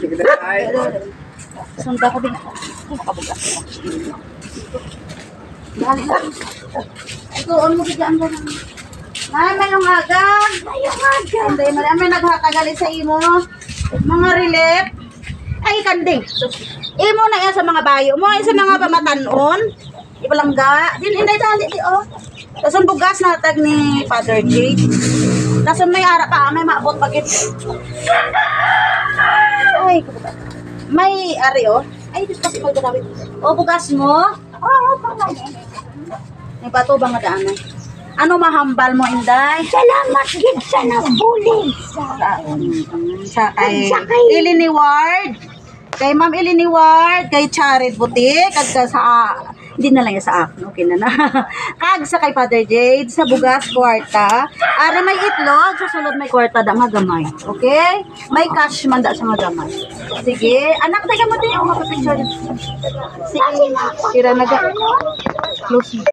Sige na, ay. Sunda ko din. Nakabugas. Dali lang. Ito, mo bigyan ko ng... Ay, mayong aga. Mayong aga. Hindi, may naghatagali sa imo. Mga relief. Ay, kanding. Imo na yan sa mga bayo mo. Ay, sa mga pamatanon. Ibalangga. Hindi, dali. Oh. Tapos ang bugas na tag ni Father Jade. Tapos may ara pa. May maabot bagit. Ay, may ari, oh. Ay, dito kasi magdadawit. O, bugas mo? Oo, pangay. May bato ba nga daan? Ano mahambal mo, Inday? Salamat gid sa nabulig. Sa kay Ilini Ward. Kay Ma'am Ilini Ward. Kay Charit Butik. Kag sa... Hindi na lang yan sa akin. Okay na na. Kag sa kay Father Jade. Sa bugas, kwarta. Ara may itlog. Sa sulod may kwarta da nga gamay. Okay? May cash man da sa nga gamay. Sige. Anak, tayo mo din. Ako mapapicture. Sige. Kira na ga. Close mo.